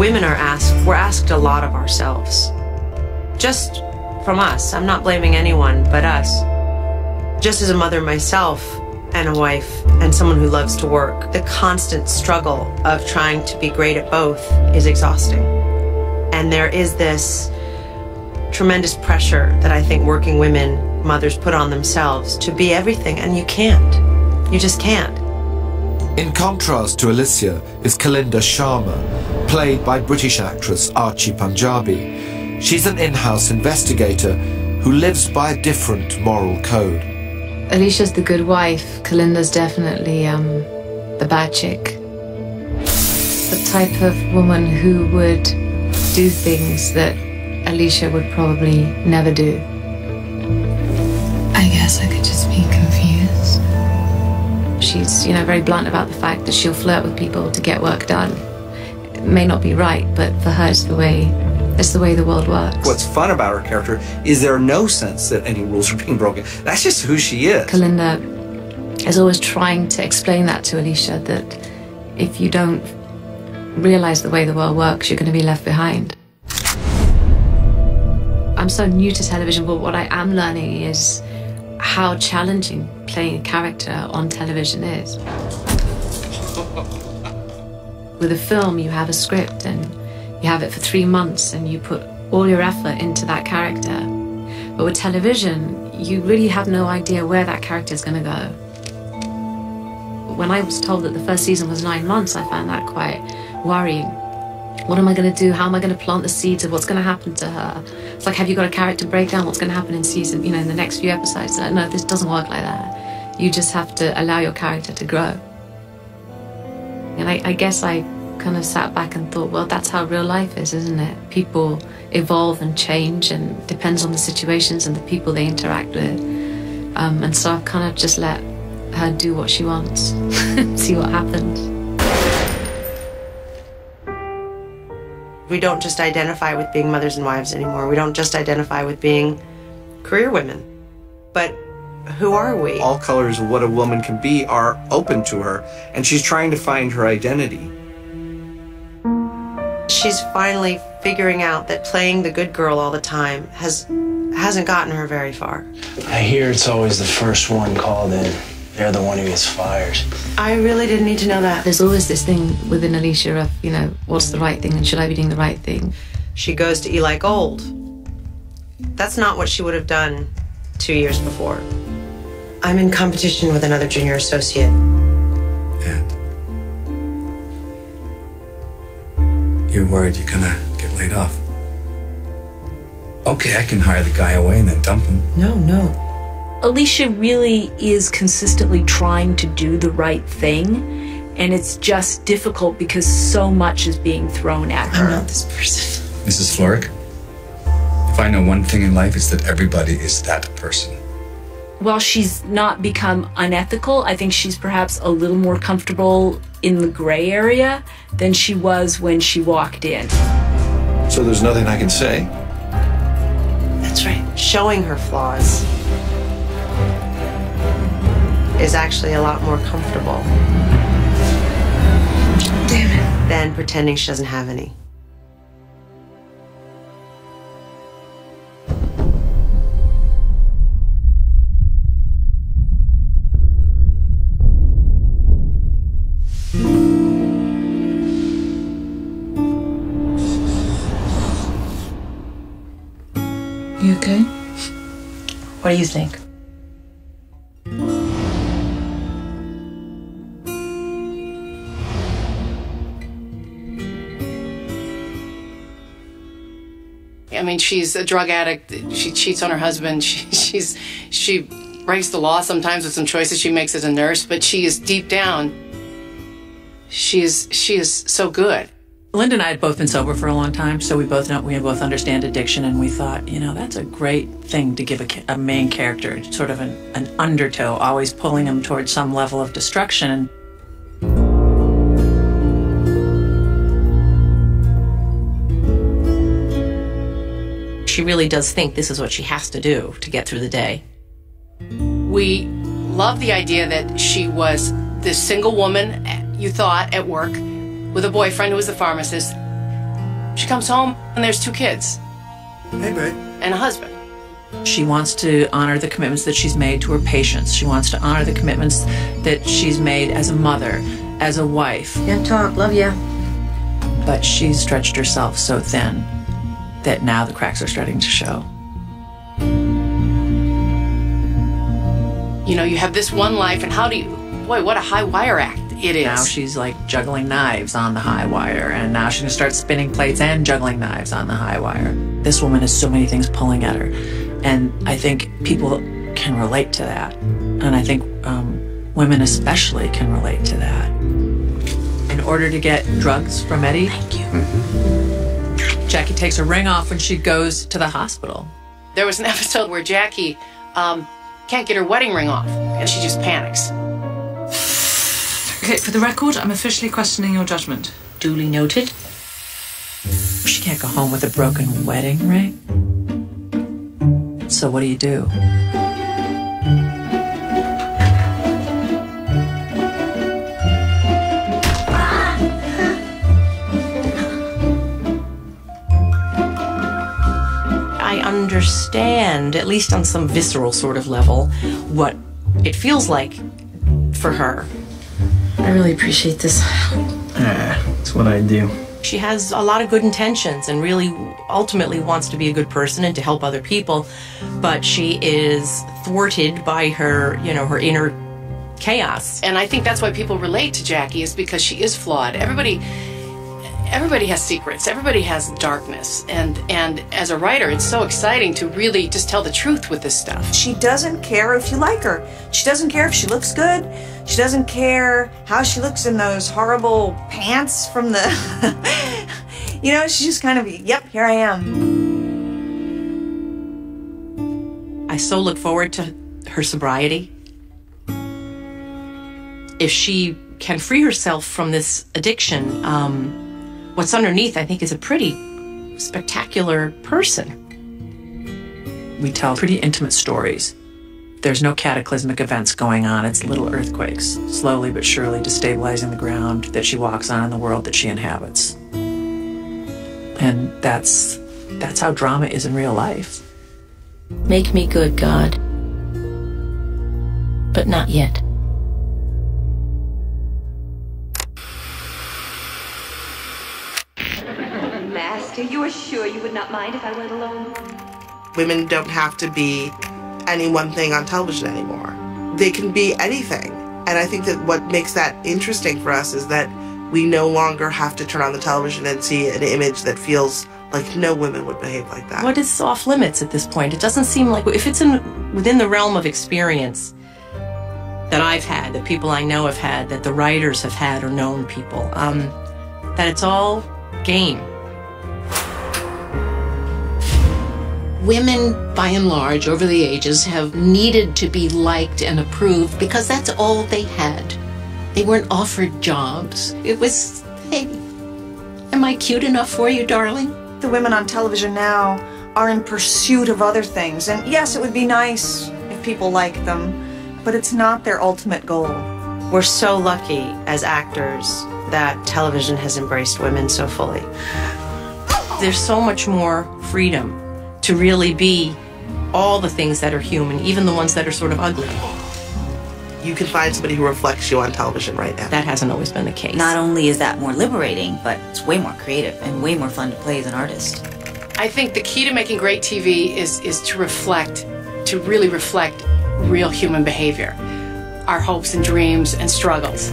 women are asked, we're asked a lot of ourselves. Just from us. I'm not blaming anyone but us. Just as a mother myself, and a wife, and someone who loves to work, the constant struggle of trying to be great at both is exhausting. And there is this tremendous pressure that I think working women, mothers, put on themselves to be everything, and you can't. You just can't. In contrast to Alicia is Kalinda Sharma, played by British actress Archie Punjabi. She's an in-house investigator who lives by a different moral code. Alicia's the good wife. Kalinda's definitely the bad chick. The type of woman who would do things that Alicia would probably never do. I guess I could just be confused. She's, very blunt about the fact that she'll flirt with people to get work done. It may not be right, but for her it's the way the world works. What's fun about her character is there are no sense that any rules are being broken. That's just who she is. Kalinda is always trying to explain that to Alicia, that if you don't realize the way the world works, you're going to be left behind. I'm so new to television, but what I am learning is how challenging playing a character on television is. With a film, you have a script and you have it for 3 months and you put all your effort into that character. But with television, you really have no idea where that character is going to go. When I was told that the first season was 9 months, I found that quite worrying. What am I going to do? How am I going to plant the seeds of what's going to happen to her? It's like, have you got a character breakdown? What's going to happen in season, in the next few episodes? Like, no, this doesn't work like that. You just have to allow your character to grow. And I guess I kind of sat back and thought, well, that's how real life is, isn't it? People evolve and change, and it depends on the situations and the people they interact with. And so I've kind of just let her do what she wants, see what happens. We don't just identify with being mothers and wives anymore. We don't just identify with being career women. But who are we? All colors of what a woman can be are open to her, and she's trying to find her identity. She's finally figuring out that playing the good girl all the time hasn't gotten her very far. I hear it's always the first one called in. They're the one who gets fired. I really didn't need to know that. There's always this thing within Alicia of, what's the right thing and should I be doing the right thing? She goes to Eli Gold. That's not what she would have done 2 years before. I'm in competition with another junior associate. And you're worried you're gonna get laid off. Okay, I can hire the guy away and then dump him. No. Alicia really is consistently trying to do the right thing, and it's just difficult because so much is being thrown at her. I'm not this person. Mrs. Florick, if I know one thing in life, it's that everybody is that person. While she's not become unethical, I think she's perhaps a little more comfortable in the gray area than she was when she walked in. So there's nothing I can say? That's right. Showing her flaws is actually a lot more comfortable. Damn it. Than pretending she doesn't have any. You okay? What do you think? I mean, she's a drug addict. She cheats on her husband. She breaks the law sometimes with some choices she makes as a nurse, but she is deep down, she is so good. Linda and I had both been sober for a long time, so we both understand addiction, and we thought, that's a great thing to give a main character, sort of an undertow, always pulling him towards some level of destruction. She really does think this is what she has to do to get through the day. We love the idea that she was this single woman, you thought, at work, with a boyfriend who was a pharmacist, She comes home and there's 2 kids. Hey, babe. And a husband. She wants to honor the commitments that she's made to her patients. She wants to honor the commitments that she's made as a mother, as a wife. Can't talk, love ya. But she's stretched herself so thin that now the cracks are starting to show. You know, you have this one life, and how do you... Boy, what a high wire act it is. Now she's like juggling knives on the high wire, and now she's gonna start spinning plates and juggling knives on the high wire. This woman has so many things pulling at her, and I think people can relate to that. And I think women especially can relate to that. In order to get drugs from Eddie, thank you. Jackie takes her ring off when she goes to the hospital. There was an episode where Jackie can't get her wedding ring off, and she just panics. Okay, for the record, I'm officially questioning your judgment. Duly noted. She can't go home with a broken wedding ring. So what do you do? I understand, at least on some visceral sort of level, what it feels like for her. I really appreciate this. That's what I do. She has a lot of good intentions and really ultimately wants to be a good person and to help other people, but she is thwarted by her, you know, her inner chaos. And I think that's why people relate to Jackie, is because she is flawed. Everybody has secrets. Everybody has darkness. And as a writer, it's so exciting to really just tell the truth with this stuff. She doesn't care if you like her. She doesn't care if she looks good. She doesn't care how she looks in those horrible pants from the... You know, she's just kind of, yep, here I am. I so look forward to her sobriety. If she can free herself from this addiction, what's underneath, I think, is a pretty spectacular person. We tell pretty intimate stories. There's no cataclysmic events going on. It's little earthquakes, slowly but surely destabilizing the ground that she walks on and the world that she inhabits. And that's how drama is in real life. Make me good, God. But not yet. Master, you are sure you would not mind if I went alone? Women don't have to be any one thing on television anymore. They can be anything. And I think that what makes that interesting for us is that we no longer have to turn on the television and see an image that feels like no women would behave like that. What is off limits at this point? It doesn't seem like, if it's within the realm of experience that I've had, that people I know have had, that the writers have had or known people, that it's all game. Women, by and large, over the ages, have needed to be liked and approved because that's all they had. They weren't offered jobs. It was, hey, am I cute enough for you, darling? The women on television now are in pursuit of other things. And yes, it would be nice if people liked them, but it's not their ultimate goal. We're so lucky as actors that television has embraced women so fully. There's so much more freedom to really be all the things that are human, even the ones that are sort of ugly. You can find somebody who reflects you on television right now. That hasn't always been the case. Not only is that more liberating, but it's way more creative and way more fun to play as an artist. I think the key to making great TV is to really reflect real human behavior, our hopes and dreams and struggles.